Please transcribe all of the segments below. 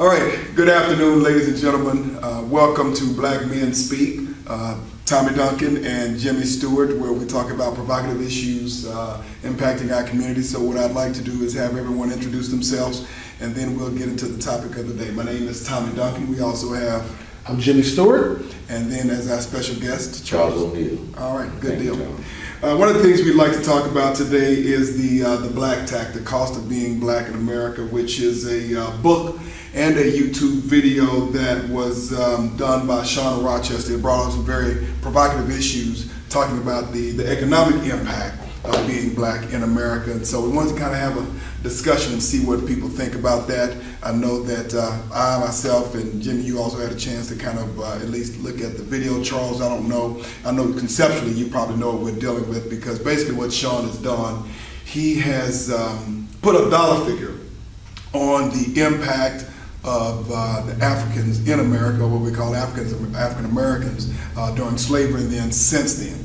All right, good afternoon, ladies and gentlemen. Welcome to Black Men Speak. Tommy Duncan and Jimmy Stewart, where we talk about provocative issues impacting our community. So what I'd like to do is have everyone introduce themselves, and then we'll get into the topic of the day. My name is Tommy Duncan. We also have... I'm Jimmy Stewart. And then as our special guest, Charles O'Neill. All right, good deal. One of the things we'd like to talk about today is the Black Tax, the cost of being black in America, which is a book and a YouTube video that was done by Shawn in Rochester. It brought up some very provocative issues talking about the economic impact of being black in America. And so we wanted to kind of have a discussion and see what people think about that. I know that I, myself, and Jimmy, you also had a chance to kind of at least look at the video. Charles, I don't know. I know conceptually you probably know what we're dealing with, because basically what Shawn has done, he has put a dollar figure on the impact of the Africans in America, what we call African Americans, during slavery and then since then,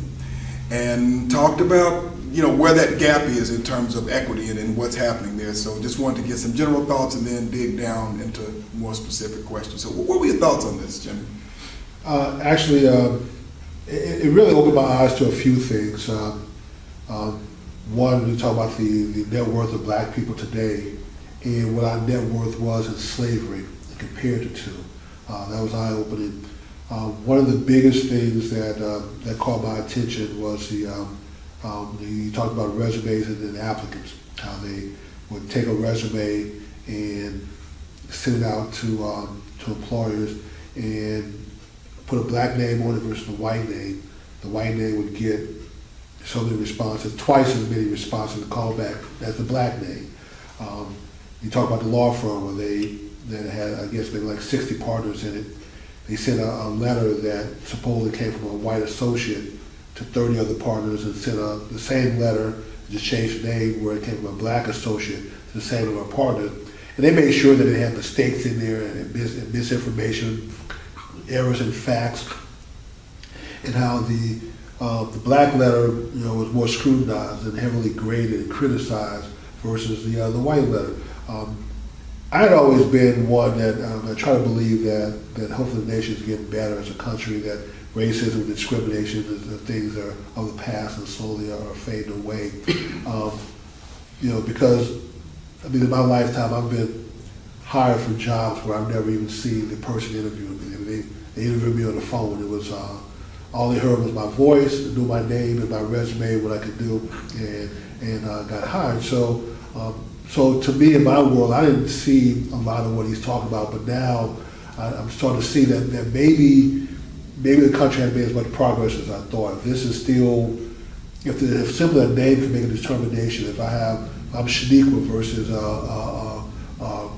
and talked about where that gap is in terms of equity and what's happening there. So just wanted to get some general thoughts and then dig down into more specific questions. So what were your thoughts on this, Jimmy? Actually, it really opened my eyes to a few things. One, we talk about the net worth of black people today and what our net worth was in slavery and compared the two. That was eye-opening. One of the biggest things that caught my attention was you talked about resumes and applicants, how they would take a resume and send it out to employers and put a black name on it versus a white name. The white name would get so many responses, twice as many responses to call back as the black name. You talk about the law firm where that had, I guess, maybe like 60 partners in it. They sent a letter that supposedly came from a white associate to 30 other partners and sent the same letter, just changed the name where it came from a black associate to the same of our partners. And they made sure that it had mistakes in there and misinformation, errors in facts, and how the black letter was more scrutinized and heavily graded and criticized versus the white letter. I had always been one that I try to believe that hopefully the nation's getting better as a country, that racism and discrimination is the things that are of the past and slowly are fading away. Because in my lifetime I've been hired for jobs where I've never even seen the person interviewing me. They interviewed me on the phone. It was all they heard was my voice, knew my name and my resume, what I could do, and got hired. So to me, in my world, I didn't see a lot of what he's talking about, but now I'm starting to see that maybe the country hasn't made as much progress as I thought. If this is still, if simply a name can make a determination, if I'm Shaniqua versus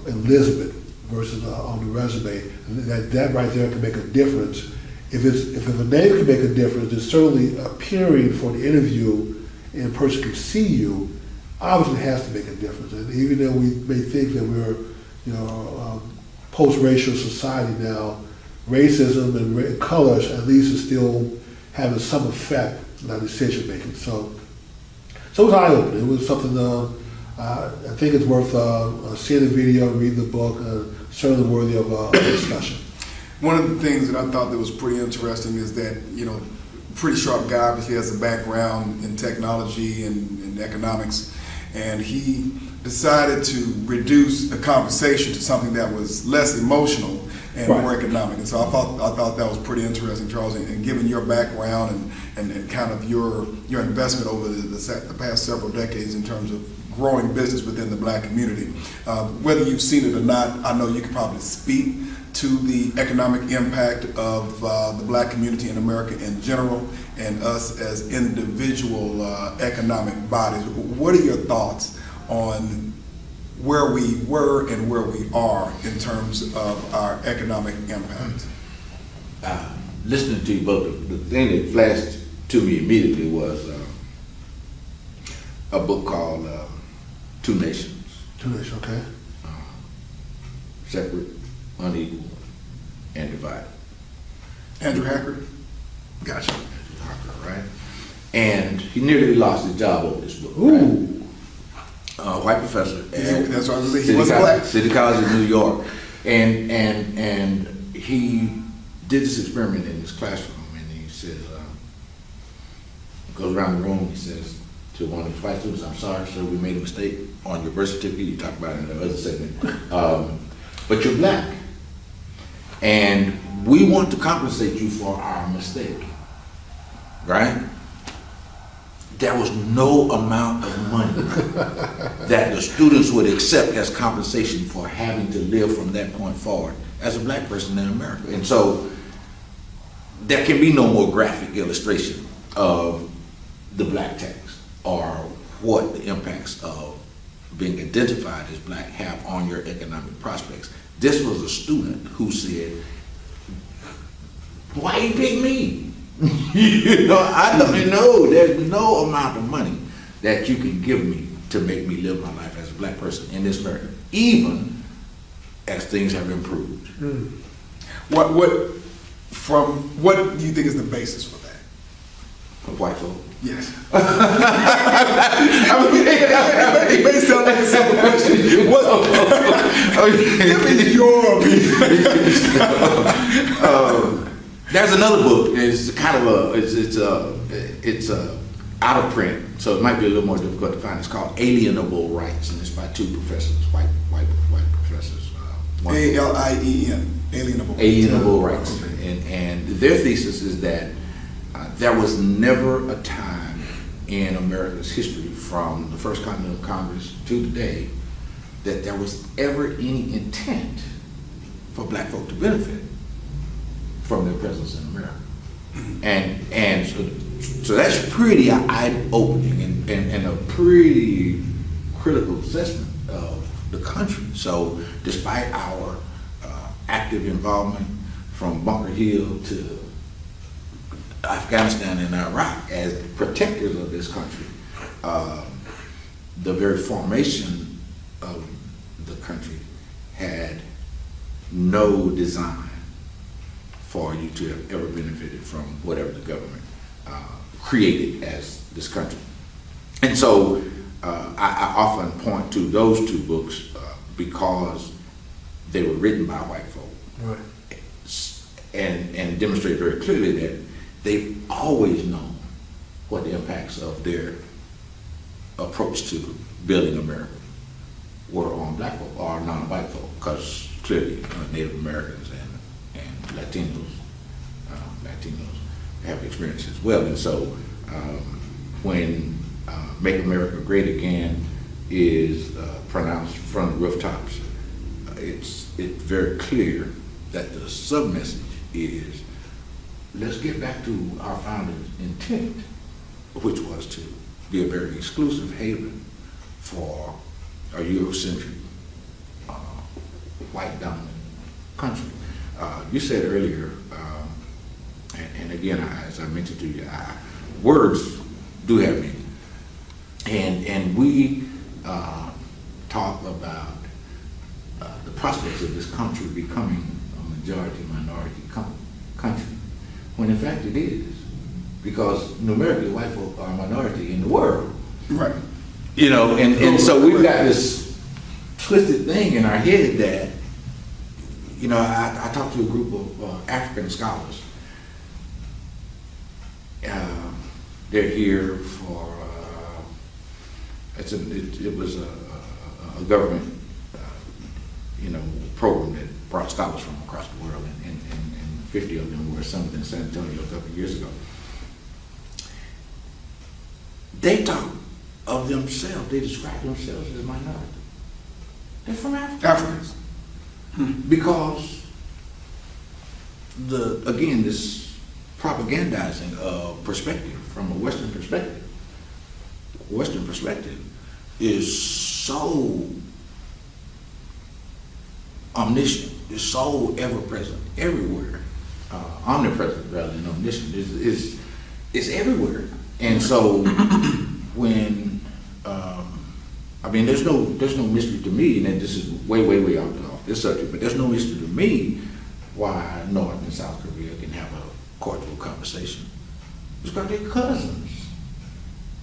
Elizabeth versus on the resume, that right there can make a difference. If a name can make a difference, then certainly appearing for the interview and a person can see you, obviously has to make a difference. And even though we may think that we're, post-racial society now, racism and colors at least is still having some effect on our decision making. So it was eye-opening. It was something I think it's worth seeing the video, reading the book, certainly worthy of a discussion. One of the things that I thought that was pretty interesting is that, pretty sharp guy, obviously has a background in technology and economics, and he decided to reduce the conversation to something that was less emotional and more economic. And so I thought that was pretty interesting, Charles, and given your background and kind of your investment over the past several decades in terms of growing business within the black community. Whether you've seen it or not, I know you could probably speak to the economic impact of the black community in America in general and us as individual economic bodies. What are your thoughts on where we were and where we are in terms of our economic impact? Listening to you both, the thing that flashed to me immediately was a book called Two Nations. Two Nations, okay. Separate, unequal, and divided. Andrew Hackert? Gotcha. Andrew Hackert, right? And he nearly lost his job over this book. Ooh. Right? White professor. That's what I was saying. He wasn't black. City College of New York. And he did this experiment in his classroom, and he says, goes around the room, he says to one of his white students, "I'm sorry, sir, we made a mistake on your birth certificate." You talked about it in the other segment. But you're black, and we want to compensate you for our mistake, right? There was no amount of money that the students would accept as compensation for having to live from that point forward as a black person in America. And so there can be no more graphic illustration of the black tax or what the impacts of being identified as black have on your economic prospects. This was a student who said, "Why you pick me?" You know, I don't know. There's no amount of money that you can give me to make me live my life as a black person in this America, even as things have improved. What do you think is the basis for that? For white folk. Yes. It may sound like a simple question. Give me your opinion. There's another book. It's kind of it's out of print, so it might be a little more difficult to find. It's called Alienable Rights, and it's by two professors, white professors. ALIEN, Alienable. Alienable Rights, and their thesis is that there was never a time in America's history, from the First Continental Congress to today, that there was ever any intent for black folk to benefit from their presence in America. And so that's pretty eye-opening and a pretty critical assessment of the country. So despite our active involvement from Bunker Hill to Afghanistan and Iraq as protectors of this country, the very formation of the country had no design for you to have ever benefited from whatever the government created as this country. And so I often point to those two books because they were written by white folk, Right. and demonstrate very clearly that they've always known what the impacts of their approach to building America were on black folk or non-white folk, because clearly Native Americans and Latinos have experience as well. And so when Make America Great Again is pronounced from the rooftops, it's very clear that the sub-message is, let's get back to our founders' intent, which was to be a very exclusive haven for a Eurocentric, white-dominant country. You said earlier, and again, as I mentioned to you, words do have meaning. And we talk about the prospects of this country becoming a majority-minority country, when in fact it is, because numerically white folk are a minority in the world. Right. You know, and so we've got this twisted thing in our head that, you know, I talked to a group of African scholars. They're here for, it was a government, program that brought scholars from across the world, and 50 of them were assembled in San Antonio a couple of years ago. They talk of themselves, they describe themselves as a minority. They're from Africa. Africans. Because this propagandizing of perspective from a Western perspective is so omniscient, is so ever-present, everywhere. Omnipresent rather than omniscient, is everywhere. And so when there's no mystery to me, and this is way off this subject, but there's no mystery to me why North and South Korea can have a cordial conversation. It's because they're cousins.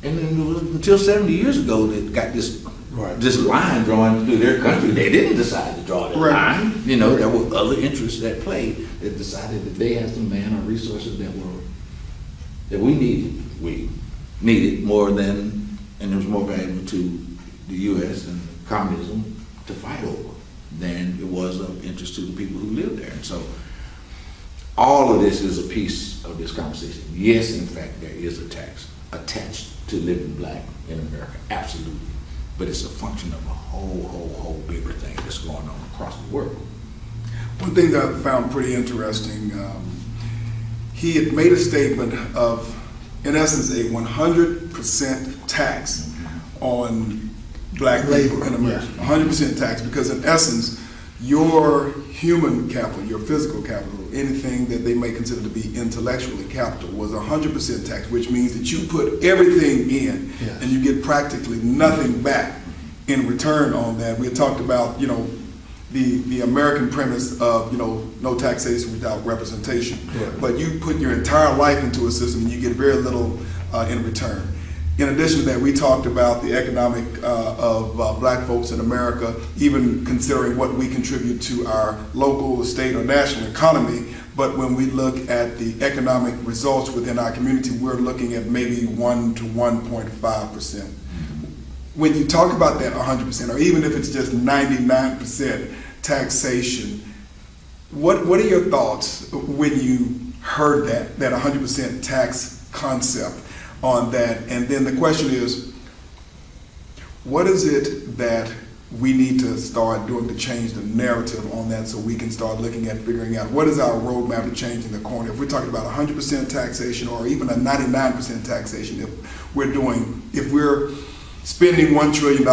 And then it was until 70 years ago that got this Right. this line drawn through their country. They didn't decide to draw that Right. line. You know, there were other interests at play that decided that they had some man or resources that we needed. We needed more than, and it was more valuable to the U.S. and communism to fight over than it was of interest to the people who lived there. And so all of this is a piece of this conversation. Yes, in fact, there is a tax attached to living black in America, absolutely. But it's a function of a whole bigger thing that's going on across the world. One thing that I found pretty interesting, he had made a statement of, in essence, a 100% tax on black people in America. 100% tax, because in essence, your human capital, your physical capital, anything that they may consider to be intellectually capital, was 100% tax, which means that you put everything in and you get practically nothing back in return on that. We had talked about, you know, the American premise of, you know, no taxation without representation. But you put your entire life into a system and you get very little in return. In addition to that, we talked about the economic of black folks in America, even considering what we contribute to our local, state, or national economy. But when we look at the economic results within our community, we're looking at maybe 1 to 1.5%. When you talk about that 100%, or even if it's just 99% taxation, what are your thoughts when you heard that 100% tax concept on that? And then the question is, what is it that we need to start doing to change the narrative on that, so we can start looking at figuring out what is our roadmap to changing the corner? If we're talking about 100% taxation or even a 99% taxation, if we're spending $1 trillion,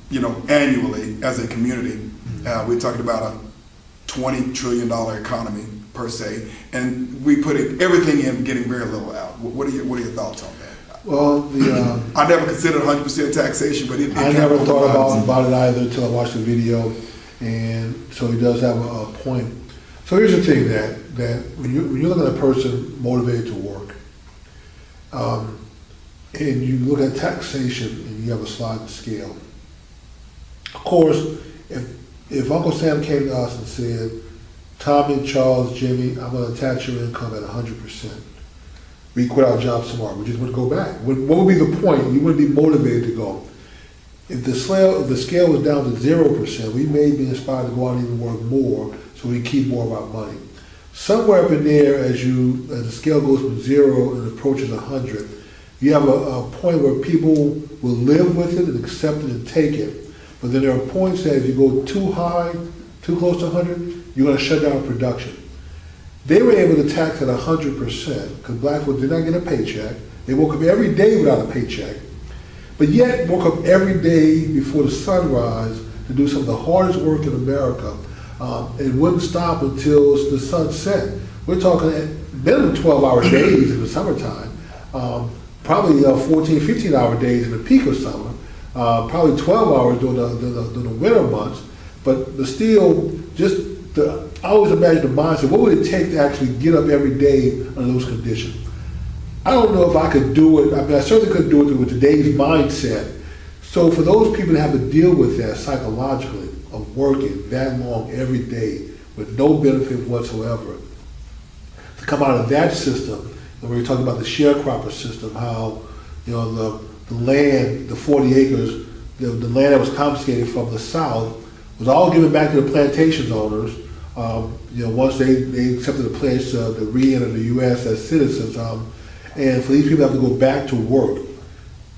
you know, annually as a community, we're talking about a $20 trillion economy per se, and we putting everything in, getting very little out. What are your thoughts on that? Well, I never considered 100% taxation, but I never thought about it either until I watched the video, and so he does have a point. So here's the thing, that when you look at a person motivated to work, and you look at taxation and you have a sliding scale. Of course, if Uncle Sam came to us and said, Tommy, Charles, Jimmy, I'm going to tax your income at 100%. We quit our jobs tomorrow. We just wouldn't go back. What would be the point? You wouldn't be motivated to go. If the scale was down to 0%, we may be inspired to go out and even work more so we keep more of our money. Somewhere up in there, as the scale goes from 0 and approaches 100, you have a point where people will live with it and accept it and take it. But then there are points that if you go too high, too close to 100, you're going to shut down production. They were able to tax at 100% because black folks did not get a paycheck. They woke up every day without a paycheck, but yet woke up every day before the sunrise to do some of the hardest work in America, and wouldn't stop until the sun set. We're talking minimum 12-hour days in the summertime, probably 14, 15-hour days in the peak of summer, probably 12 hours during the winter months, but still I always imagine the mindset, what would it take to actually get up every day under those conditions? I don't know if I could do it. I mean, I certainly couldn't do it with today's mindset. So for those people to have to deal with that psychologically, of working that long every day with no benefit whatsoever, to come out of that system, and we were talking about the sharecropper system, how, you know, the land, the 40 acres, the land that was confiscated from the South was all given back to the plantation owners. You know, once they accepted the pledge to re-enter the U.S. as citizens, and for these people to have to go back to work,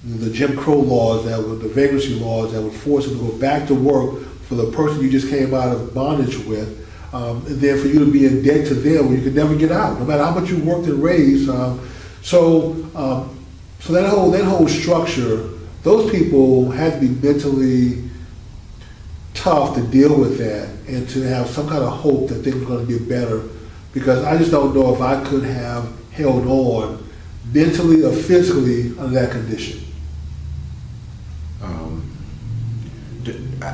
the Jim Crow laws, the vagrancy laws that would force them to go back to work for the person you just came out of bondage with, and then for you to be in debt to them where you could never get out, no matter how much you worked and raised. So that whole structure, those people had to be mentally tough to deal with that and to have some kind of hope that things were going to get better, because I just don't know if I could have held on mentally or physically under that condition.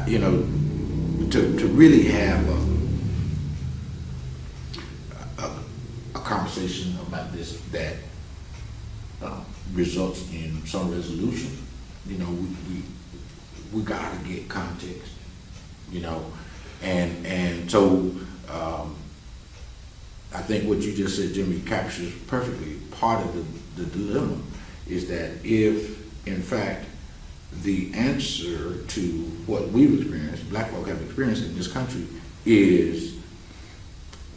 You know, to really have a conversation about this that results in some resolution, you know, we gotta get context, you know, and so I think what you just said, Jimmy, captures perfectly part of the dilemma, is that if, in fact, the answer to what we've experienced, black folk have experienced in this country, is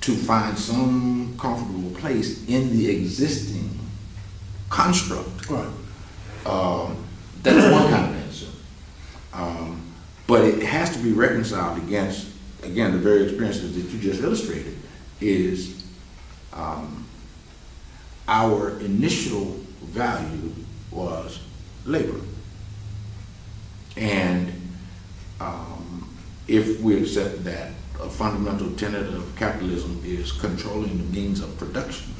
to find some comfortable place in the existing construct. Right. That's one kind of answer. But it has to be reconciled against, again, the very experiences that you just illustrated, is our initial value was labor. And if we accept that a fundamental tenet of capitalism is controlling the means of production,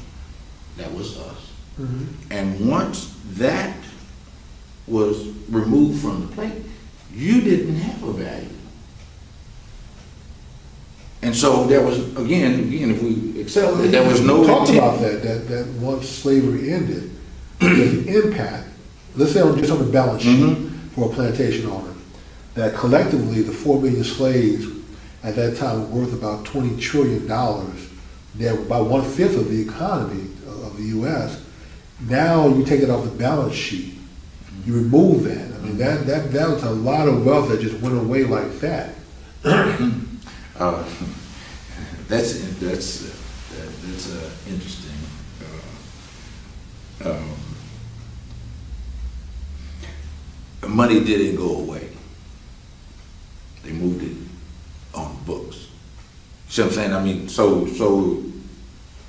that was us. Mm-hmm. And once that was removed from the plate, you didn't have a value. And so there was, again, if we accept that there was no talk intent. about that once slavery ended, the impact, let's say just on the balance sheet for a plantation owner, that collectively the 4 million slaves at that time were worth about $20 trillion. They were about 1/5 of the economy of the U.S. Now you take it off the balance sheet, you remove that. I mean, that was a lot of wealth that just went away like that. That's interesting. Money didn't go away. They moved it on books. See what I'm saying? I mean, so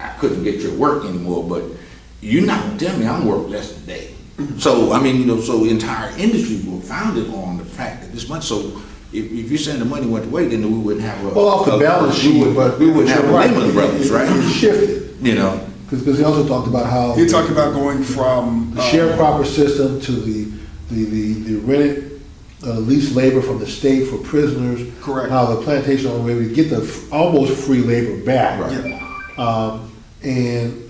I couldn't get your work anymore, but you're not gonna tell me I'm worth less today. So I mean, you know, so entire industries were founded on the fact that this much. So if you're saying the money went away, then we wouldn't have a Well, off the balance sheet, but we wouldn't have a Lehman Brothers, right? It shifted. You know, Because he also talked about how You're talking about going from the sharecropper system to the rented leased labor from the state for prisoners. Correct. How the plantation owner would get the almost free labor back. Right. Yeah.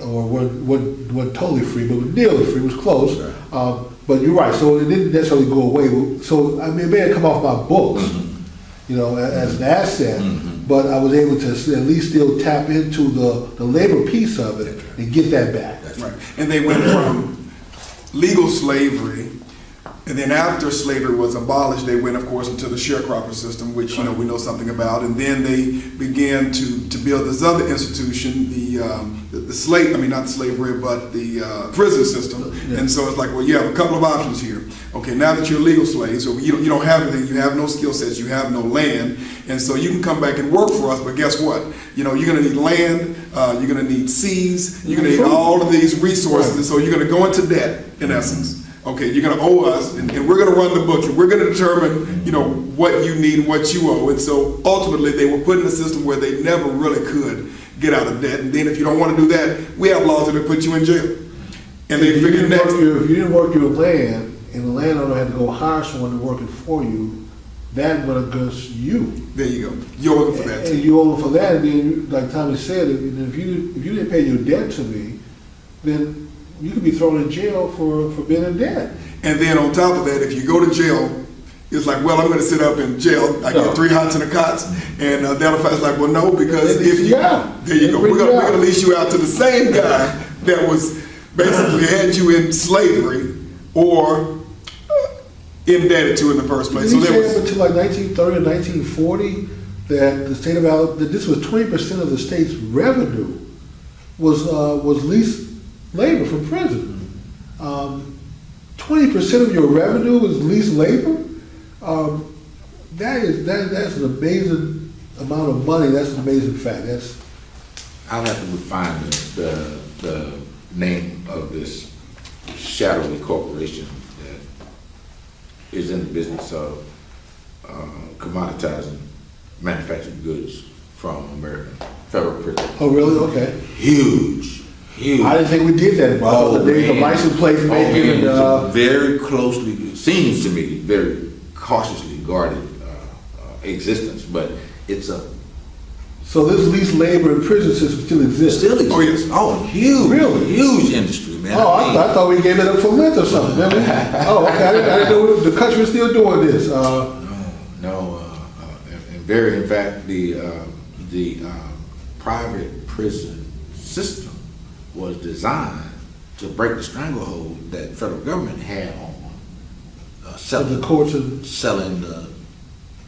Or wasn't totally free, but was nearly free, was close. But you're right, so it didn't necessarily go away. So I mean, it may have come off my books, you know, as an asset, but I was able to at least still tap into the labor piece of it and get that back. Right. And they went from legal slavery, and then after slavery was abolished, they went, of course, into the sharecropper system, which, you know, we know something about. And then they began to build this other institution, the slave, I mean, not slavery, but the prison system. Yeah. And so it's like, well, you have a couple of options here. Okay, now that you're a legal slave, so you don't have anything, you have no skill sets, you have no land, and so you can come back and work for us, but guess what? You know, you're gonna need land, you're gonna need seas, you're gonna need all of these resources, and so you're gonna go into debt, in essence. Okay, you're gonna owe us, and we're gonna run the books, and we're gonna determine, you know, what you need and what you owe. And so ultimately, they were put in a system where they never really could get out of debt. And then if you don't want to do that, we have laws that will put you in jail. And they figured next. If you didn't work your land, and the landowner had to go hire someone to work it for you, that went against you. There you go. You're looking for that. And you owe them for that, and then, like Tommy said, if you didn't pay your debt to me, then you could be thrown in jail for being in debt. And then on top of that, if you go to jail, it's like, well, I'm going to sit up in jail. I get 3 hots and a cots, and that'll fight. It's like, well, no, because if you, there you go, we're going to lease you out to the same guy that was basically had you in slavery or indebted to in the first place. So there was until like 1930 or 1940 that the state of Alabama, that this was 20% of the state's revenue was leased labor from prison. 20% of your revenue is leased labor. That's an amazing amount of money. That's an amazing fact. I'll have to find the name of this shadowy corporation that is in the business of commoditizing manufactured goods from American federal prison. Oh, really? Okay. Huge. I didn't think we did that. Oh, There's a license plate making. It's a very closely, it seems to me, very cautiously guarded existence, but it's a So this leased labor in prison system still exists? Still exists. Oh, yes. Oh, huge. Really? Huge industry, man. Oh, I thought we gave it up for Lent or something. Okay, I didn't know the country was still doing this. No, in fact, the private prison system was designed to break the stranglehold that the federal government had on selling the courts and selling the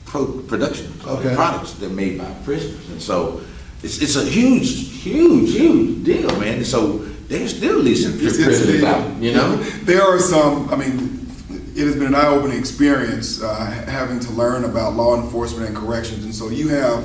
production Okay. products that are made by prisoners, and so it's a huge deal, man. And so they're still leasing prisoners out, you know. There are some. I mean, it has been an eye-opening experience having to learn about law enforcement and corrections, and so you have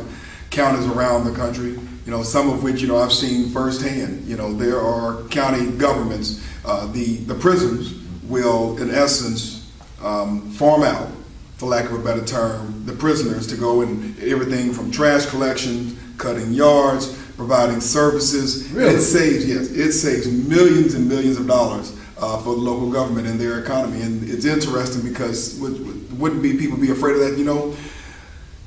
counties around the country, you know, some of which, you know, I've seen firsthand. You know, there are county governments, the prisons will, in essence, farm out, for lack of a better term, the prisoners to go in everything from trash collection, cutting yards, providing services. Really? It saves millions and millions of dollars for the local government and their economy. And it's interesting because wouldn't people be afraid of that? You know,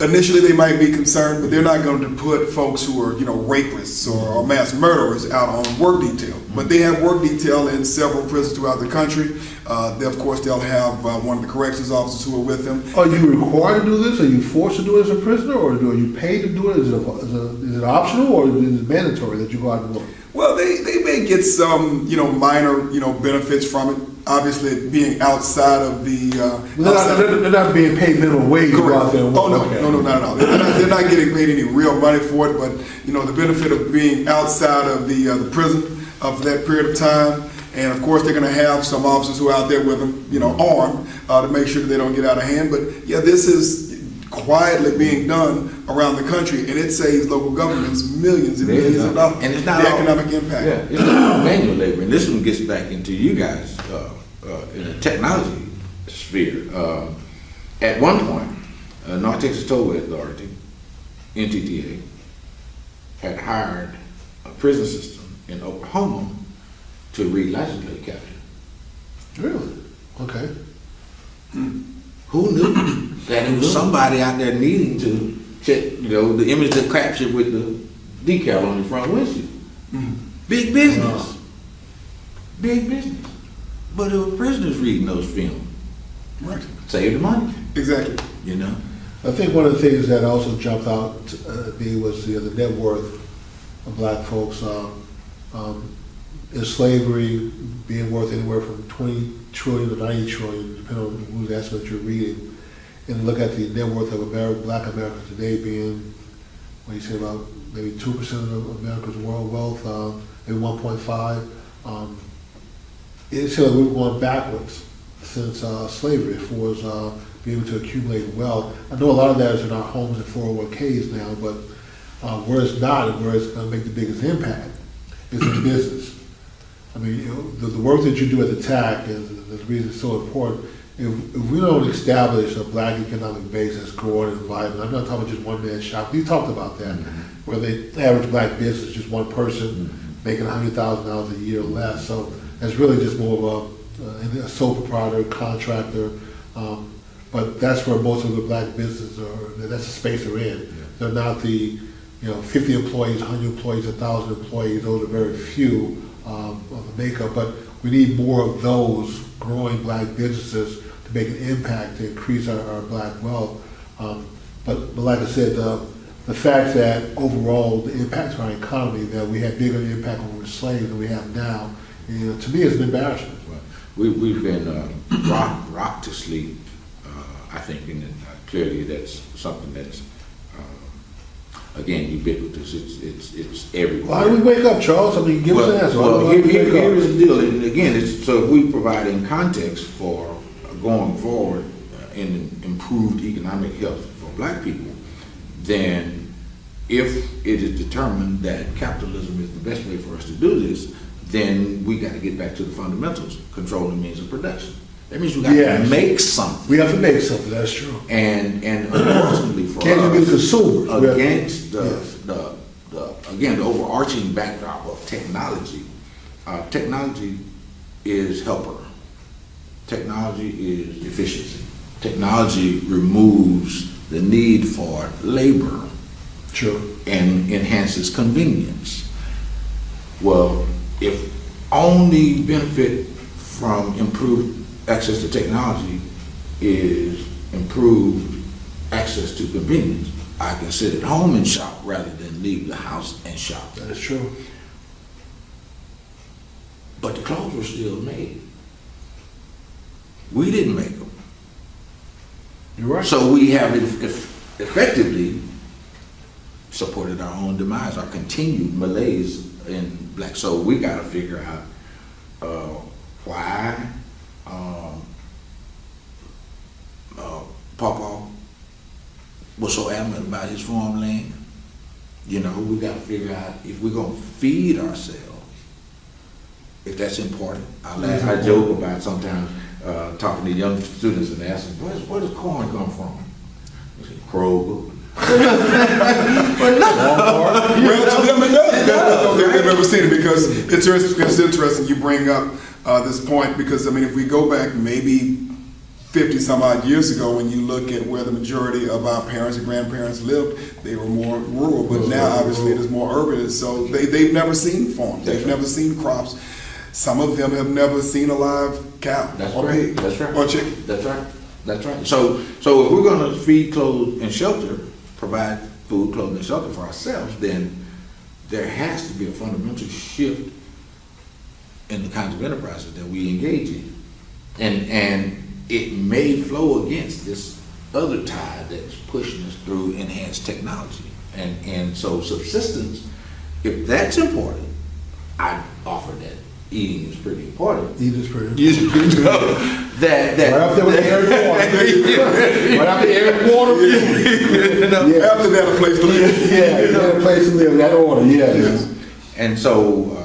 initially they might be concerned, but they're not going to put folks who are, you know, rapists or mass murderers out on work detail. But they have work detail in several prisons throughout the country. Of course, they'll have one of the corrections officers who are with them. Are you required to do this? Are you forced to do it as a prisoner, or are you paid to do it? Is it optional, or is it mandatory that you go out and work? Well, they may get some, you know, minor, you know, benefits from it. Obviously, being outside of the They're not being paid minimum wage to go out there and work. Oh no, Okay. no, not at all. They're not getting paid any real money for it. But you know, the benefit of being outside of the prison for that period of time, and of course, they're going to have some officers who are out there with them, you know, armed to make sure that they don't get out of hand. But yeah, this is quietly being done around the country, and it saves local governments millions and millions of dollars. And it's not the all economic impact. Yeah, it's not all manual labor, and this one gets back into you guys in the technology sphere. At one point, North Texas Tollway Authority, NTTA, had hired a prison system in Oklahoma to read license plate capture. Really? Okay. Who knew that it was somebody out there needing to check, you know, the image that captured with the decal on the front windshield? Big business. Big business. But it was prisoners reading those films. Right. Save the money, Exactly. you know. I think one of the things that also jumped out at me was the net worth of black folks. In slavery, being worth anywhere from 20 trillion to 90 trillion, depending on whose estimate you're reading. And look at the net worth of black America today being, what do you say, about maybe 2% of America's world wealth, maybe 1.5. It seems like we've gone backwards since slavery as far as being able to accumulate wealth. I know a lot of that is in our homes and 401ks now, but where it's not and where it's going to make the biggest impact is in business. I mean, you know, the work that you do at the TAC is the reason it's so important. If we don't establish a black economic base that's growing and vibrant, I'm not talking about just one-man shop. You talked about that, where the average black business is just one person making $100,000 a year or less. So it's really just more of a sole proprietor, contractor. But that's where most of the black businesses are. That's the space they're in. Yeah. They're not the 50 employees, 100 employees, 1,000 employees. Those are very few of the makeup. But we need more of those growing black businesses to make an impact to increase our black wealth. But like I said, the fact that overall the impact to our economy, that we had bigger impact when we were slaves than we have now, to me is an embarrassment. We've been rocked to sleep. I think, and clearly that's something that's again ubiquitous. It's everywhere. Why do we wake up, Charles? I mean, give us an answer. Well, here is the deal. And again, so if we providing context for going forward in improved economic health for black people, then if it is determined that capitalism is the best way for us to do this, then we got to get back to the fundamentals, control the means of production. That means we got to make something. We have to make something. That's true. And unfortunately for can't us, be consumers against the overarching backdrop of technology. Technology is helper. Technology is efficiency. Technology removes the need for labor True. and enhances convenience. Well, if only benefit from improved access to technology is improved access to convenience, I can sit at home and shop rather than leave the house and shop. That is true. But the clothes were still made. We didn't make them. You're right. So we have effectively supported our own demise, our continued malaise in black. So we got to figure out why Papa was so adamant about his farmland. You know, we got to figure out if we're going to feed ourselves, if that's important. I joke about sometimes talking to young students and asking, where does corn come from? They say, Kroger. Well, to them it does. I don't think they've ever seen it, because it's interesting you bring up this point, because I mean, if we go back maybe 50 some odd years ago, when you look at where the majority of our parents and grandparents lived, they were more rural, but now obviously it is more urban, and so they've never seen farms, they've never seen crops. Some of them have never seen a live cow or pig or chicken. That's right. That's right. So if we're going to feed, clothe, and shelter, provide food, clothing, and shelter for ourselves, then there has to be a fundamental shift in the kinds of enterprises that we engage in. And it may flow against this other tide that's pushing us through enhanced technology. And so subsistence, if that's important, I offer that. Eating is pretty important. Eating is pretty important. You know, that right up there with the air and water. Right after air and water. You know, yeah. After that, a place to live. Yeah, you know, a place to live in that order. Yeah. Yes. And so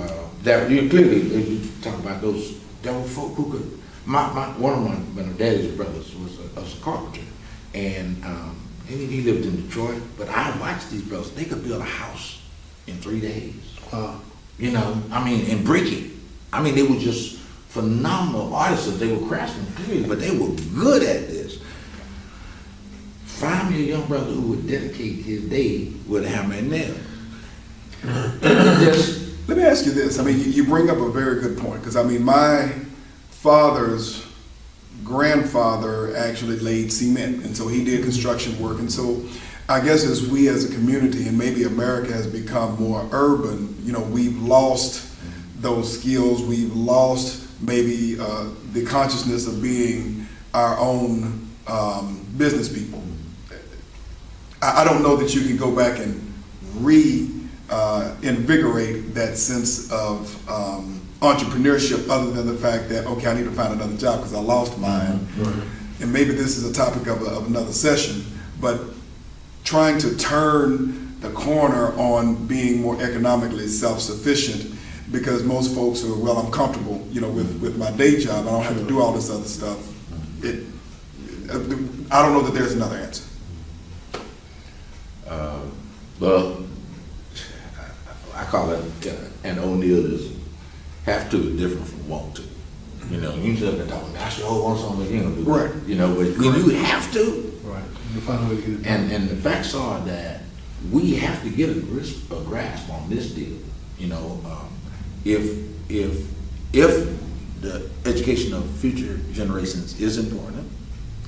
that you clearly, if you talk about those, there were folk who could. One of my daddy's brothers was a carpenter, and he lived in Detroit. But I watched these brothers; they could build a house in 3 days. You know, I mean, and brick it. I mean, they were just phenomenal artists. They were craftsmen, clearly, but they were good at this. Find me a young brother who would dedicate his day with a hammer and nail. Let me ask you this. I mean, you bring up a very good point, because I mean, my father's grandfather actually laid cement, and so he did construction work. And so I guess as we as a community, and maybe America has become more urban, you know, we've lost those skills. We've lost maybe the consciousness of being our own business people. I don't know that you can go back and invigorate that sense of entrepreneurship, other than the fact that, okay, I need to find another job because I lost mine. And maybe this is a topic of another session, but trying to turn the corner on being more economically self-sufficient, because most folks are, well, I'm comfortable, you know, with my day job. I don't have to do all this other stuff. I don't know that there's another answer. Well, I call it an O'Neillism. Have to is different from want to. You know, you sit up and talk, I sure want something, you ain't gonna do right. It. You know, but when you have to, right. You find a way to get it done. And the facts are that we have to get a grasp on this deal. You know, if the education of future generations is important,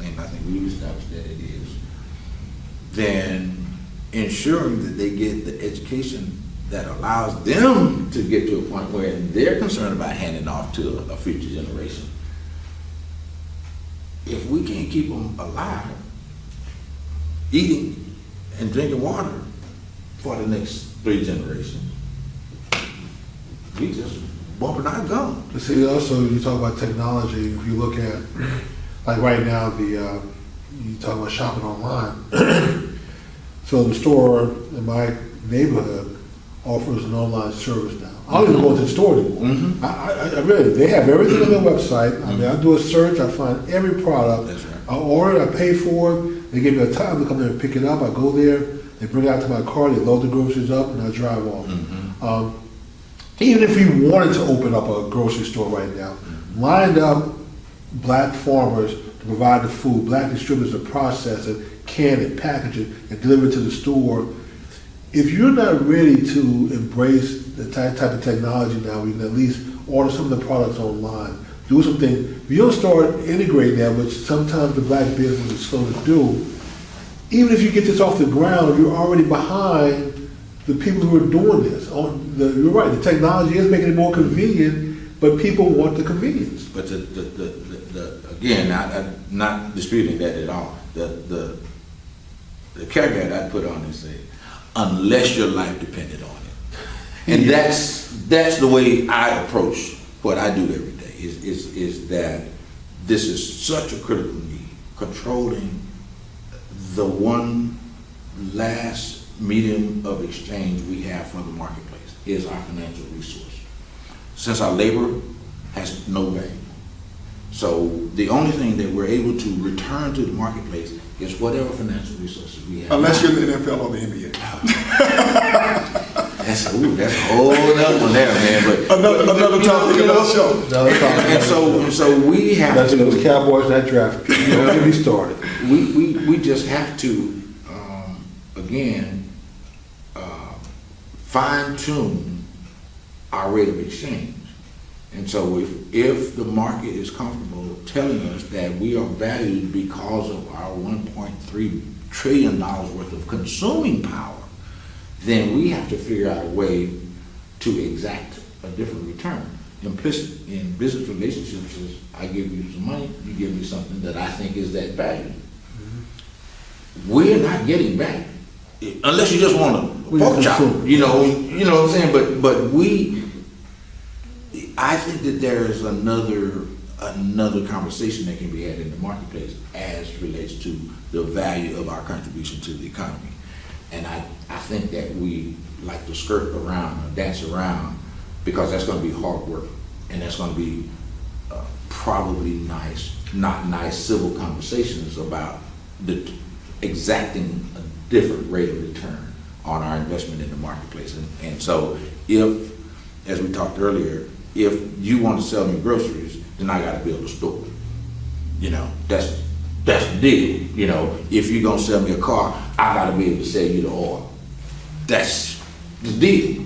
and I think we've established that it is, then ensuring that they get the education that allows them to get to a point where they're concerned about handing off to a future generation. If we can't keep them alive, eating and drinking water for the next 3 generations, we just bumping our gum. But see, also, you talk about technology. If you look at, like right now, you talk about shopping online. So the store in my neighborhood offers an online service now. I don't even go to the store anymore. Mm-hmm. I really, they have everything on their website. I mean, I do a search, I find every product. That's right. I order it, I pay for it. They give me a time to come there and pick it up. I go there, they bring it out to my car, they load the groceries up, and I drive off. Mm-hmm. Even if you wanted to open up a grocery store right now, lined up black farmers to provide the food, black distributors to process it, can it, package it, and deliver it to the store, if you're not ready to embrace the type of technology now, you can at least order some of the products online, do something. If you don't start integrating that, which sometimes the black business is slow to do, even if you get this off the ground, you're already behind the people who are doing this. You're right, the technology is making it more convenient, but people want the convenience. But again, I'm not disputing that at all. The caveat I put on is say, unless your life depended on it. And that's the way I approach what I do every day, is that this is such a critical need. Controlling the one last medium of exchange we have for the marketplace is our financial resource. Since our labor has no value. So the only thing that we're able to return to the marketplace is whatever financial resources we have. Unless you're in the NFL or the NBA. That's a whole other one there, man. But another topic, another show. And so we have That's to. Those Cowboys that draft. Don't get me started. We just have to again fine tune our rate of exchange. And so if the market is comfortable telling us that we are valued because of our $1.3 trillion worth of consuming power, then we have to figure out a way to exact a different return. Implicit in business relationships is I give you some money, you give me something that I think is that value. Mm-hmm. We're not getting back. Unless you just want a pork chop, you know what I'm saying? But I think that there is another conversation that can be had in the marketplace as relates to the value of our contribution to the economy. And I think that we like to skirt around or dance around because that's going to be hard work and that's going to be probably not nice civil conversations about exacting a different rate of return on our investment in the marketplace. And so if, as we talked earlier, if you want to sell me groceries, then I got to build a store. That's the deal. If you're going to sell me a car, I got to be able to sell you the oil. That's the deal.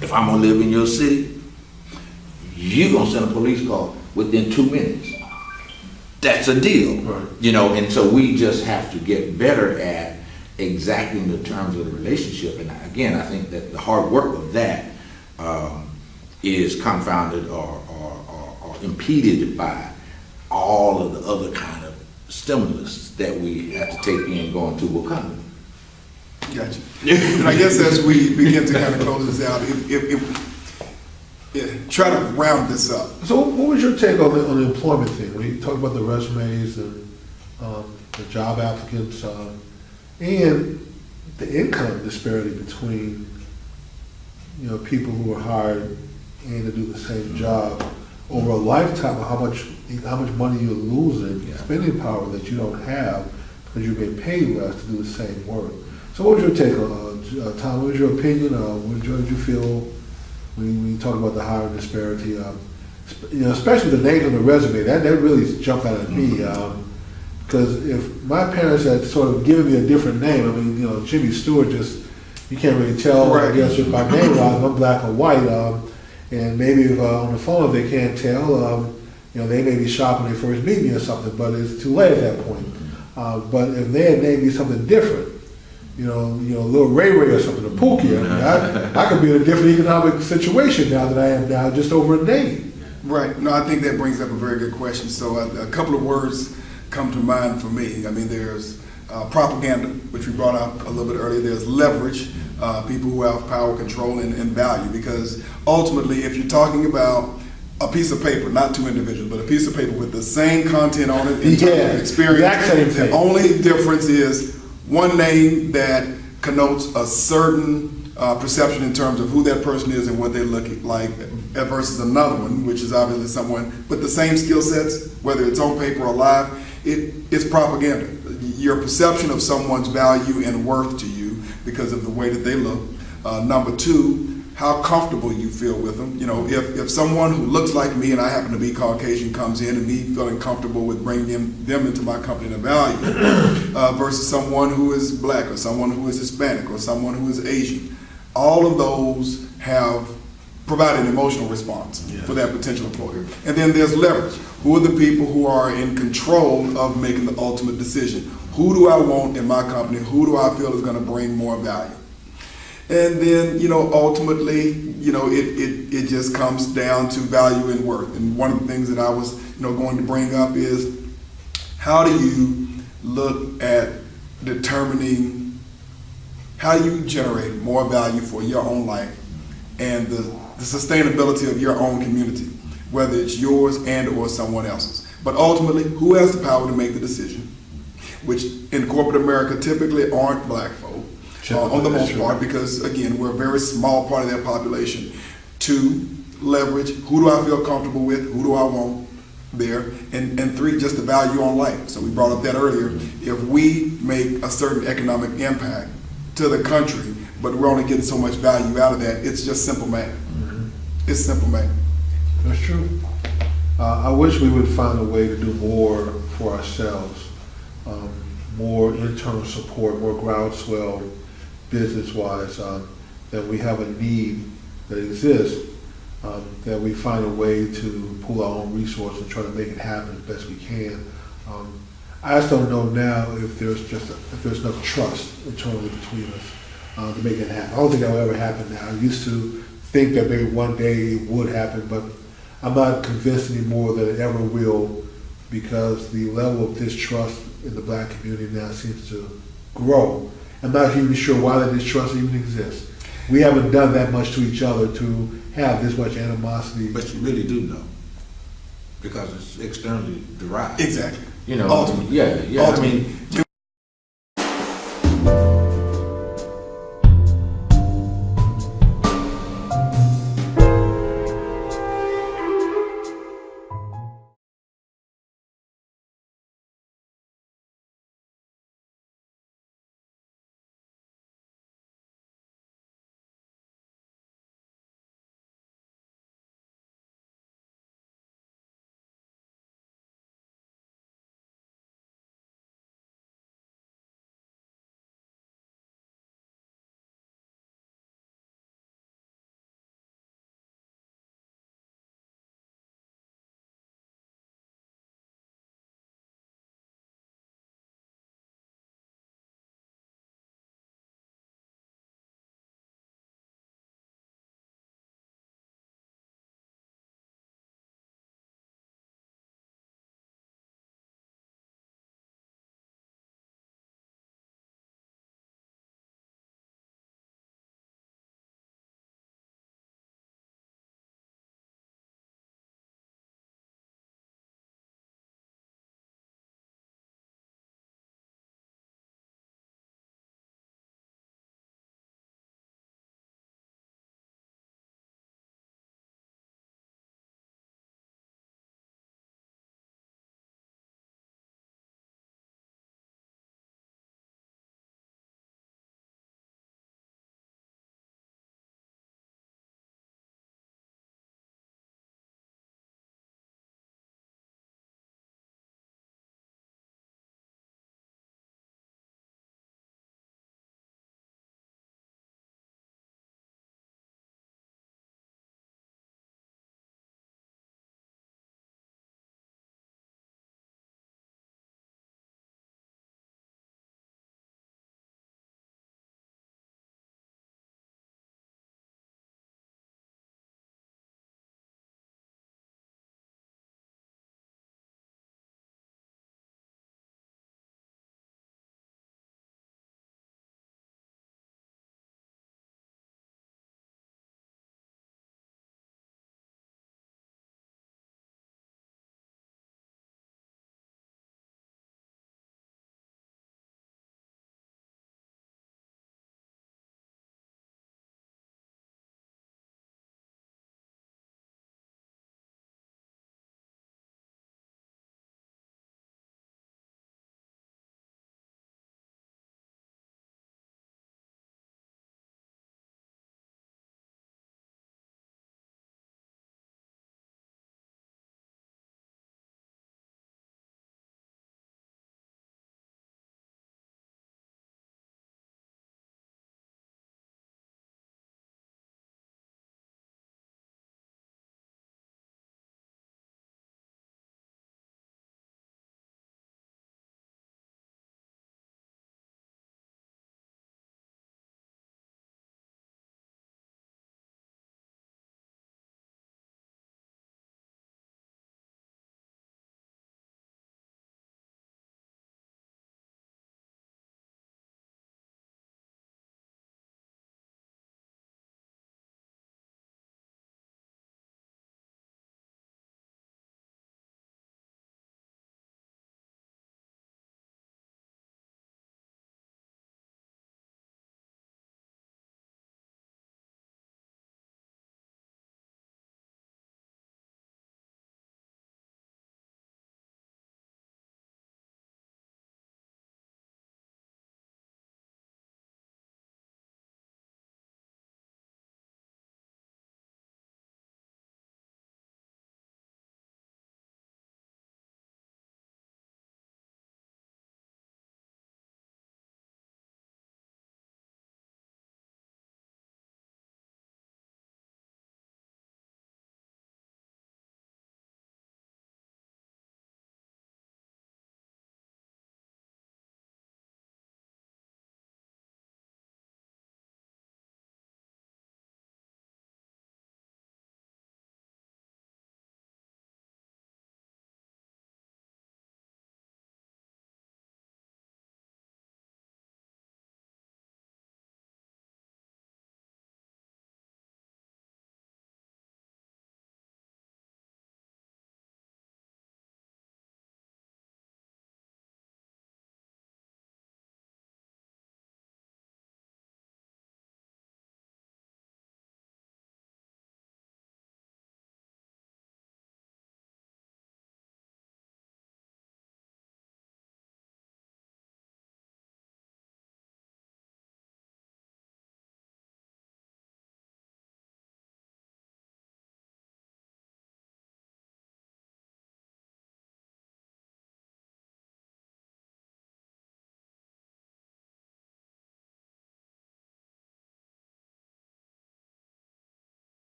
If I'm going to live in your city, you're going to send a police car within 2 minutes. That's a deal. Right. And so we just have to get better at exacting the terms of the relationship. And again, I think that the hard work of that is confounded or impeded by all of the other kind of stimulus that we have to take in going to Wakanda. Gotcha. And I guess as we begin to kind of close this out, try to round this up. So what was your take on the employment thing? When you talk about the resumes and the job applicants and the income disparity between people who are hired and to do the same job over a lifetime of how much money you're losing, spending power that you don't have because you're being paid less to do the same work. So what was your take on Tom? What was your opinion? What did you feel when you talk about the hiring disparity? Especially the names on the resume, that really jumped out at me. Because if my parents had sort of given me a different name, Jimmy Stewart, you can't really tell, right. I guess, just by name wise, I'm black or white. And maybe if on the phone, if they can't tell, they may be shocked when they first meet me or something, but it's too late at that point. But if they had named me something different, little Ray Ray or something, or Pookie, I could be in a different economic situation now than I am now, just over a name. Right. No, I think that brings up a very good question. So a couple of words come to mind for me. There's propaganda, which we brought up a little bit earlier. There's leverage, people who have power, control, and value. Because ultimately, if you're talking about a piece of paper, not two individuals, but a piece of paper with the same content on it in terms of experience, the only difference is one name that connotes a certain perception in terms of who that person is and what they look like versus another one, which is obviously someone with the same skill sets, whether it's on paper or live. It's propaganda. Your perception of someone's value and worth to you because of the way that they look. Number two, how comfortable you feel with them. You know, if someone who looks like me and I happen to be Caucasian comes in and me feeling comfortable with bringing them into my company and value versus someone who is black or someone who is Hispanic or someone who is Asian, all of those have provide an emotional response for that potential employer. And then there's leverage. Who are the people who are in control of making the ultimate decision? Who do I want in my company? Who do I feel is going to bring more value? And then, you know, ultimately, you know, it just comes down to value and worth. And one of the things that I was, you know, going to bring up is how do you look at determining how you generate more value for your own life and the sustainability of your own community, whether it's yours and or someone else's. But ultimately, who has the power to make the decision, which in corporate America typically aren't black folk, on the most part, because again, we're a very small part of their population. To leverage, who do I feel comfortable with, who do I want there, and three, just the value on life. So we brought up that earlier. If we make a certain economic impact to the country, but we're only getting so much value out of that, it's just simple math. It's simple math. That's true. I wish we would find a way to do more for ourselves, more internal support, more groundswell business-wise, that we have a need that exists, that we find a way to pool our own resources and try to make it happen as best we can. I just don't know now if there's enough trust internally between us to make it happen. I don't think that will ever happen now. I used to think that maybe one day it would happen, but I'm not convinced anymore that it ever will, because the level of distrust in the black community now seems to grow. I'm not even sure why that distrust even exists. We haven't done that much to each other to have this much animosity. But you really do know, because it's externally derived. Exactly. You know, Ultimately. yeah. Ultimately. I mean,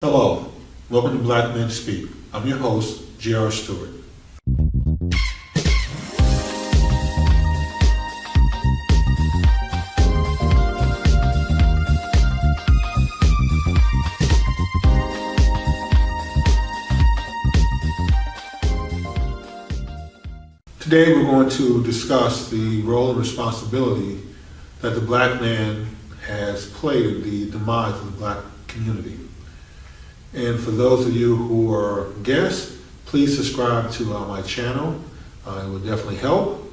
Hello, welcome to Black Men Speak. I'm your host, J.R. Stewart. Today we're going to discuss the role and responsibility that the black man has played in the demise of the black community. And for those of you who are guests, please subscribe to my channel. It will definitely help.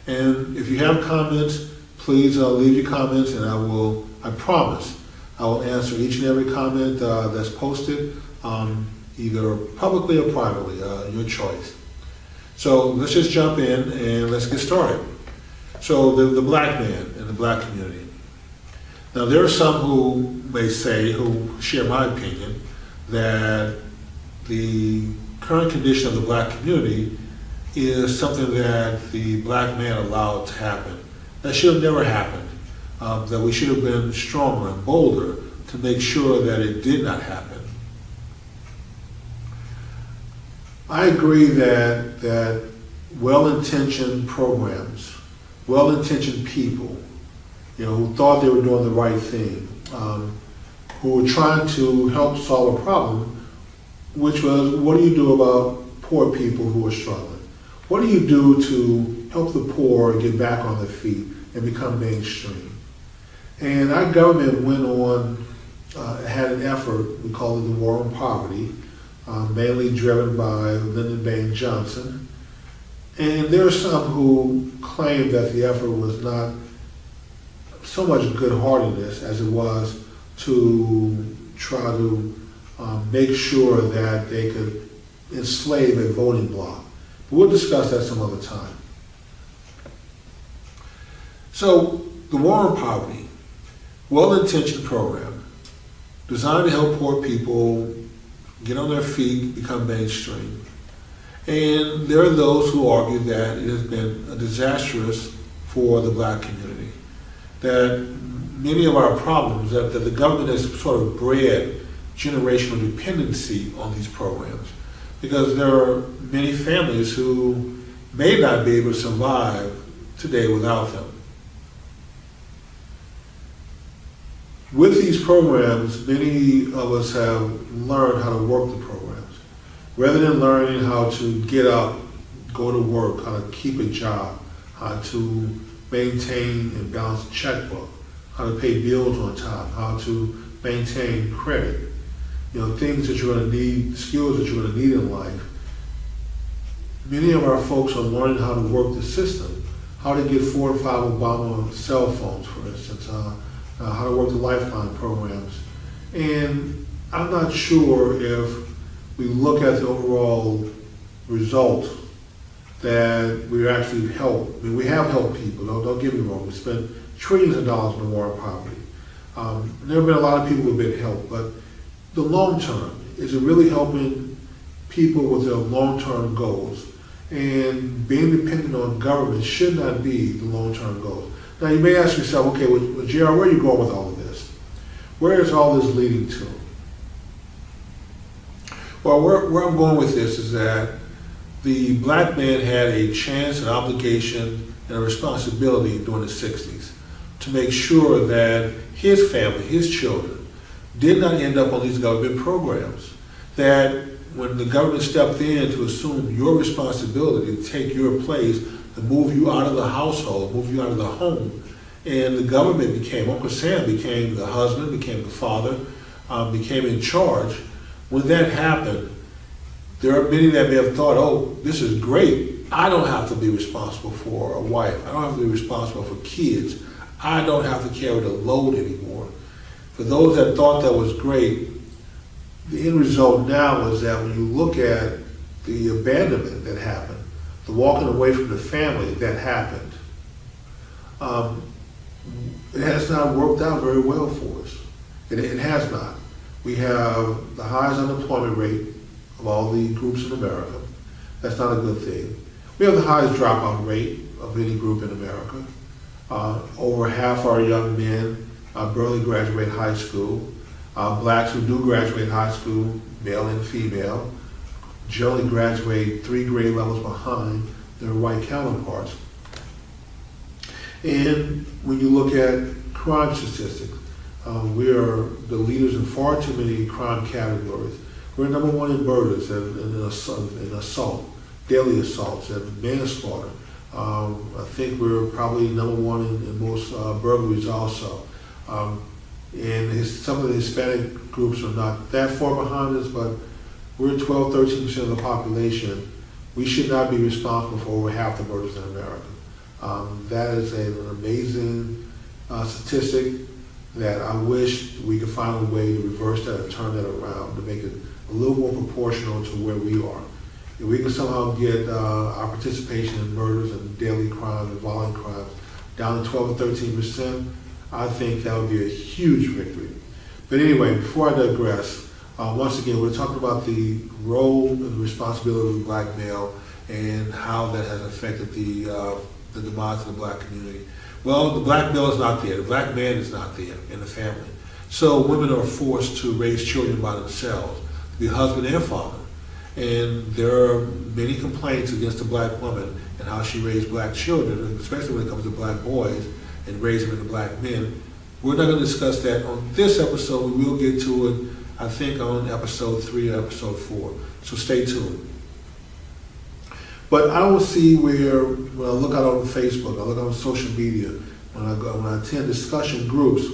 And if you have comments, please leave your comments, and I promise, I will answer each and every comment that's posted, either publicly or privately, your choice. So let's just jump in and let's get started. So the black man and the black community. Now there are some who may say, who share my opinion, that the current condition of the black community is something that the black man allowed to happen. That should have never happened. That we should have been stronger and bolder to make sure that it did not happen. I agree that well-intentioned programs, well-intentioned people, who thought they were doing the right thing, who were trying to help solve a problem, which was, what do you do about poor people who are struggling? What do you do to help the poor get back on their feet and become mainstream? And our government went on, had an effort, we call it the War on Poverty, mainly driven by Lyndon Baines Johnson. And there are some who claim that the effort was not so much good-heartedness as it was to try to make sure that they could enslave a voting bloc. But we'll discuss that some other time. So the War on Poverty, well-intentioned program designed to help poor people get on their feet, become mainstream. And there are those who argue that it has been disastrous for the black community, that many of our problems, that the government has sort of bred generational dependency on these programs, because there are many families who may not be able to survive today without them. With these programs, many of us have learned how to work the programs. Rather than learning how to get up, go to work, how to keep a job, how to maintain and balance a checkbook, how to pay bills on time, how to maintain credit, things that you're going to need, skills that you're going to need in life. Many of our folks are learning how to work the system, how to get 4 to 5 Obama cell phones, for instance, how to work the Lifeline programs. And I'm not sure if we look at the overall result that we're actually helped. I mean, we have helped people, don't get me wrong. We spent trillions of dollars on the war on poverty. There have been a lot of people who have been helped, but the long term, is it really helping people with their long-term goals? And being dependent on government should not be the long-term goals. Now you may ask yourself, okay, well, JR, where are you going with all of this? Where is all this leading to? Well, where I'm going with this is that the black man had a chance, an obligation, and a responsibility during the 60s to make sure that his family, his children, did not end up on these government programs. That when the government stepped in to assume your responsibility to take your place, to move you out of the household, move you out of the home, and the government became, Uncle Sam became the husband, became the father, became in charge. When that happened, there are many that may have thought, oh, this is great. I don't have to be responsible for a wife. I don't have to be responsible for kids. I don't have to carry the load anymore. For those that thought that was great, the end result now is that when you look at the abandonment that happened, the walking away from the family that happened, it has not worked out very well for us. It has not. We have the highest unemployment rate of all the groups in America. That's not a good thing. We have the highest dropout rate of any group in America. Over half our young men barely graduate high school. Blacks who do graduate high school, male and female, generally graduate 3 grade levels behind their white counterparts. And when you look at crime statistics, we are the leaders in far too many crime categories. We're number 1 in murders and assault, daily assaults, and manslaughter. I think we're probably number 1 in most burglaries also. And some of the Hispanic groups are not that far behind us, but we're 12, 13% of the population. We should not be responsible for over half the murders in America. That is an amazing statistic that I wish we could find a way to reverse that and turn that around to make it a little more proportional to where we are. If we can somehow get our participation in murders and daily crimes and violent crimes down to 12 or 13%, I think that would be a huge victory. But anyway, before I digress, once again, we're talking about the role and the responsibility of the black male and how that has affected the demise of the black community. Well, the black male is not there. The black man is not there in the family. So women are forced to raise children by themselves, to be husband and father. And there are many complaints against the black woman and how she raised black children, especially when it comes to black boys and raising them into black men. We're not going to discuss that on this episode. We will get to it, I think, on episode 3 or episode 4. So stay tuned. But I don't see where, when I look out on Facebook, I look out on social media, when I attend discussion groups,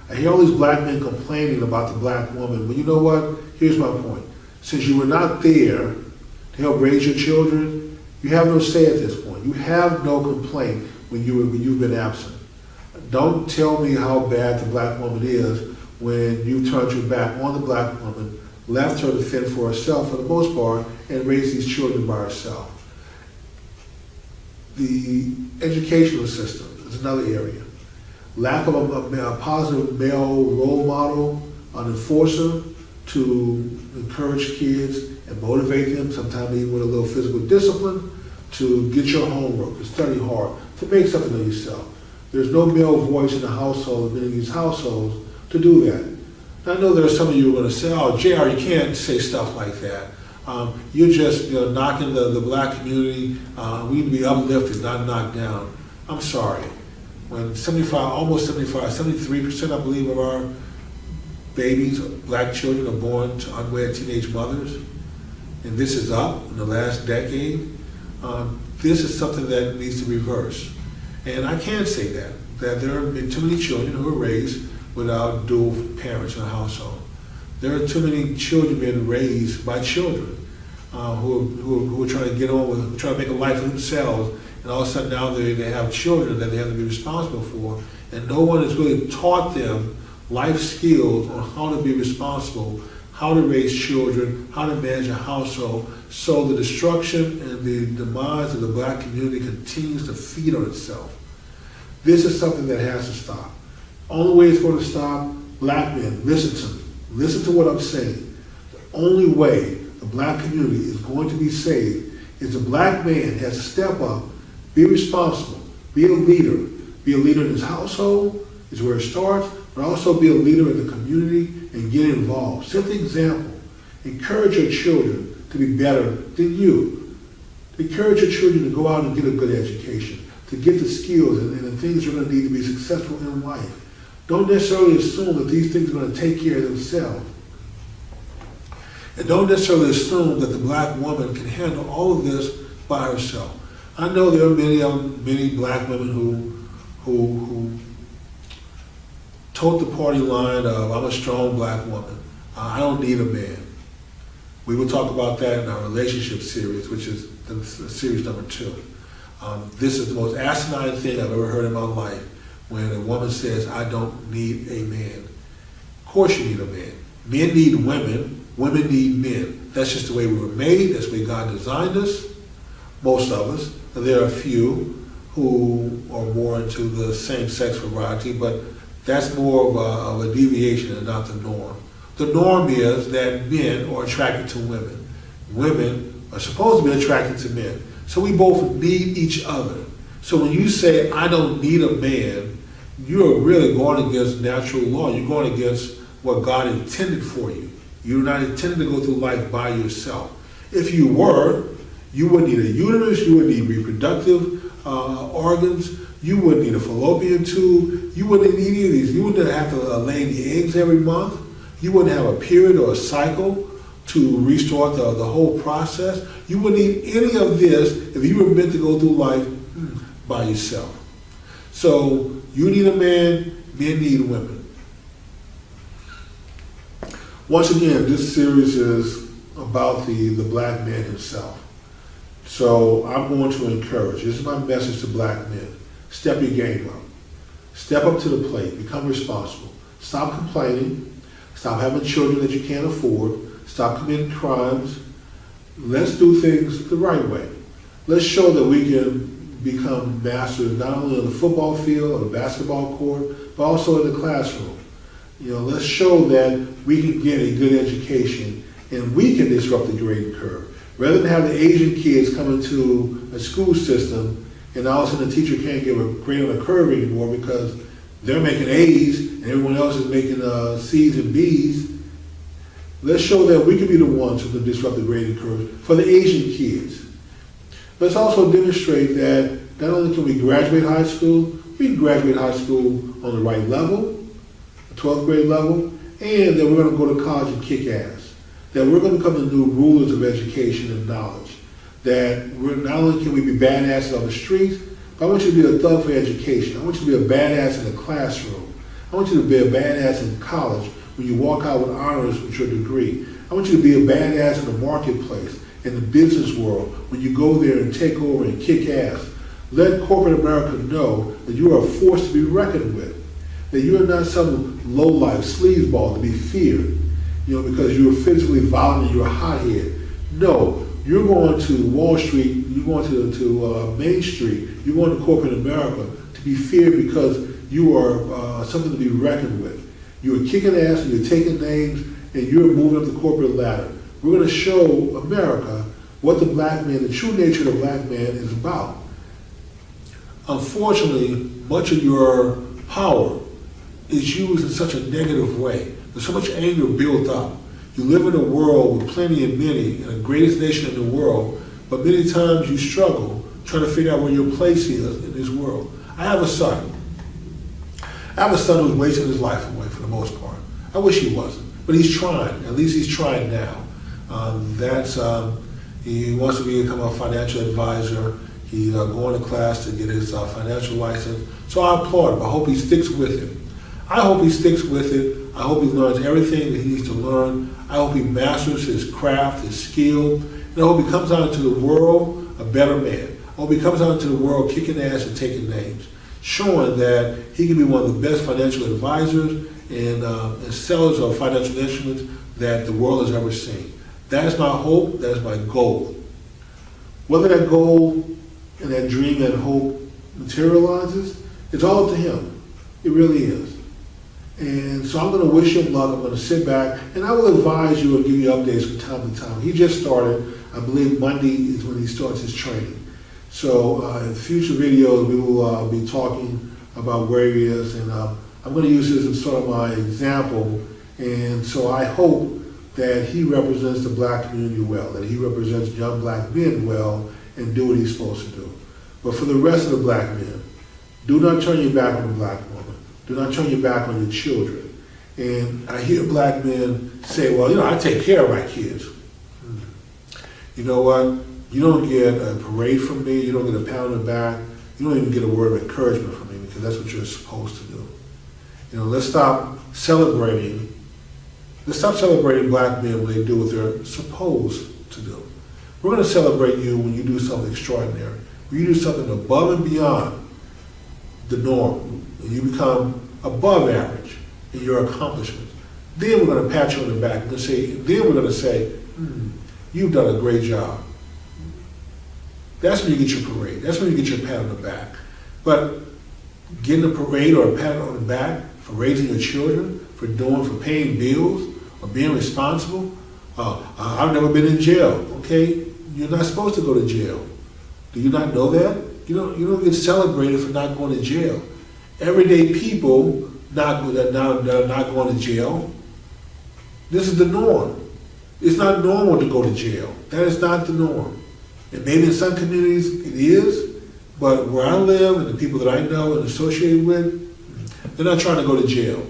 I hear all these black men complaining about the black woman. But you know what? Here's my point. Since you were not there to help raise your children, you have no say at this point. You have no complaint when you've been absent. Don't tell me how bad the black woman is when you turned your back on the black woman, left her to fend for herself for the most part, and raised these children by herself. The educational system is another area. Lack of a positive male role model, an enforcer to encourage kids and motivate them, sometimes even with a little physical discipline, to get your homework, to study hard, to make something of yourself. There's no male voice in the household, in many of these households, to do that. And I know there are some of you who are going to say, oh, JR, you can't say stuff like that. You're just knocking the black community. We need to be uplifted, not knocked down. I'm sorry. When 73%, I believe, of our babies, black children, are born to unwed teenage mothers, and this is up in the last decade, this is something that needs to reverse. And I can say that there have been too many children who are raised without dual parents in a household. There are too many children being raised by children who are trying to get on with, trying to make a life for themselves, and all of a sudden now they have children that they have to be responsible for, and no one has really taught them life skills on how to be responsible, how to raise children, how to manage a household, so the destruction and the demise of the black community continues to feed on itself. This is something that has to stop. Only way it's going to stop, black men, listen to me. Listen to what I'm saying. The only way the black community is going to be saved is the black man has to step up, be responsible, be a leader. Be a leader in his household is where it starts, but also be a leader in the community and get involved. Set the example. Encourage your children to be better than you. Encourage your children to go out and get a good education, to get the skills and the things you're going to need to be successful in life. Don't necessarily assume that these things are going to take care of themselves. And don't necessarily assume that the black woman can handle all of this by herself. I know there are many black women who tote the party line of, I'm a strong black woman. I don't need a man. We will talk about that in our relationship series, which is series number 2. This is the most asinine thing I've ever heard in my life, when a woman says, I don't need a man. Of course you need a man. Men need women. Women need men. That's just the way we were made. That's the way God designed us. Most of us. There are a few who are more into the same-sex variety, but that's more of a deviation and not the norm. The norm is that men are attracted to women. Women are supposed to be attracted to men. So we both need each other. So when you say, I don't need a man, you're really going against natural law. You're going against what God intended for you. You're not intended to go through life by yourself. If you were, you wouldn't need a uterus, you wouldn't need reproductive organs, you wouldn't need a fallopian tube, you wouldn't need any of these. You wouldn't have to lay the eggs every month. You wouldn't have a period or a cycle to restart the whole process. You wouldn't need any of this if you were meant to go through life by yourself. So you need a man, men need women. Once again, this series is about the black man himself. So I'm going to encourage, this is my message to black men, step your game up. Step up to the plate, become responsible. Stop complaining, stop having children that you can't afford, stop committing crimes. Let's do things the right way. Let's show that we can become masters not only on the football field or the basketball court, but also in the classroom. Let's show that we can get a good education and we can disrupt the grading curve. Rather than have the Asian kids come into a school system and all of a sudden the teacher can't give a grade on a curve anymore because they're making A's and everyone else is making C's and B's. Let's show that we can be the ones who can disrupt the grading curve for the Asian kids. Let's also demonstrate that not only can we graduate high school, we can graduate high school on the right level, the 12th grade level, and that we're going to go to college and kick ass. That we're going to become the new rulers of education and knowledge. That not only can we be badasses on the streets, but I want you to be a thug for education. I want you to be a badass in the classroom. I want you to be a badass in college when you walk out with honors with your degree. I want you to be a badass in the marketplace, in the business world, when you go there and take over and kick ass. Let corporate America know that you are a force to be reckoned with. That you are not some low-life sleazeball to be feared. Because you're physically violent and you're a hothead. No, you're going to Wall Street, you're going to Main Street, you're going to corporate America to be feared because you are something to be reckoned with. You're kicking ass and you're taking names and you're moving up the corporate ladder. We're going to show America what the black man, the true nature of the black man is about. Unfortunately, much of your power is used in such a negative way. There's so much anger built up. You live in a world with plenty and many, and the greatest nation in the world, but many times you struggle trying to figure out where your place is in this world. I have a son. Who's wasting his life away for the most part. I wish he wasn't, but he's trying. At least he's trying now. He wants to become a financial advisor. He's going to class to get his financial license. So I applaud him. I hope he sticks with it. I hope he sticks with it. I hope he learns everything that he needs to learn. I hope he masters his craft, his skill. And I hope he comes out into the world a better man. I hope he comes out into the world kicking ass and taking names, showing that he can be one of the best financial advisors and sellers of financial instruments that the world has ever seen. That is my hope. That is my goal. Whether that goal and that dream and hope materializes, it's all up to him. It really is. And so I'm going to wish him luck. I'm going to sit back, and I will advise you and give you updates from time to time. He just started. I believe Monday is when he starts his training. So in future videos, we will be talking about where he is, and I'm going to use this as sort of my example. And so I hope that he represents the black community well, that he represents young black men well, and do what he's supposed to do. But for the rest of the black men, do not turn your back on the black woman. Do not turn your back on your children. And I hear black men say, well, I take care of my kids. You know what? You don't get a parade from me. You don't get a pat on the back. You don't even get a word of encouragement from me because that's what you're supposed to do. Let's stop celebrating. Let's stop celebrating black men when they do what they're supposed to do. We're going to celebrate you when you do something extraordinary. When you do something above and beyond the norm. And you become above average in your accomplishments. Then we're going to pat you on the back. Then we're going to say, you've done a great job. That's when you get your parade. That's when you get your pat on the back. But getting a parade or a pat on the back for raising your children, for paying bills, or being responsible, I've never been in jail. Okay, you're not supposed to go to jail. Do you not know that? You don't get celebrated for not going to jail. Everyday people that are not going to jail, This is the norm. It's not normal to go to jail. That is not the norm. And maybe in some communities it is, but where I live and the people that I know and associate with, they're not trying to go to jail.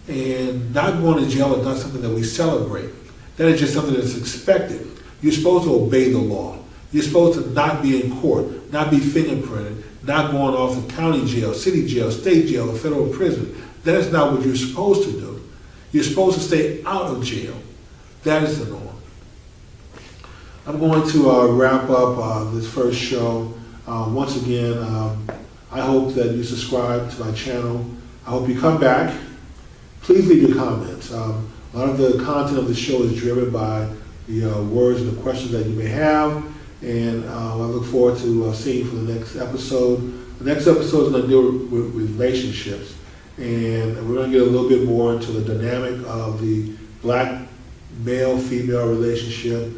And not going to jail is not something that we celebrate. That is just something that's expected. You're supposed to obey the law. You're supposed to not be in court, not be fingerprinted, not going off to county jail, city jail, state jail, or federal prison. That is not what you're supposed to do. You're supposed to stay out of jail. That is the norm. I'm going to wrap up this first show. Once again, I hope that you subscribe to my channel. I hope you come back. Please leave your comments. A lot of the content of the show is driven by the words and the questions that you may have. And I look forward to seeing you for the next episode. The next episode is going to deal with relationships. And we're going to get a little bit more into the dynamic of the black male-female relationship,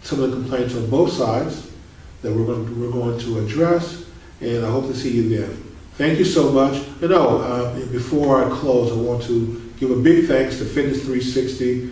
some of the complaints on both sides that we're going to address, and I hope to see you there. Thank you so much. Before I close, I want to give a big thanks to Fitness 360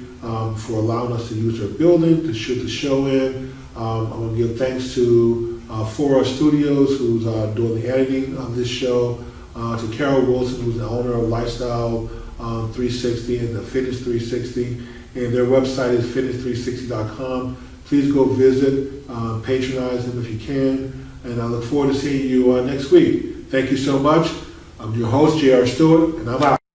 for allowing us to use their building to shoot the show in. I want to give thanks to 4R Studios, who's doing the editing of this show, to Carol Wilson, who's the owner of Lifestyle 360 and the Fitness 360, and their website is fitness360.com. Please go visit, patronize them if you can, and I look forward to seeing you next week. Thank you so much. I'm your host, J.R. Stewart, and I'm out.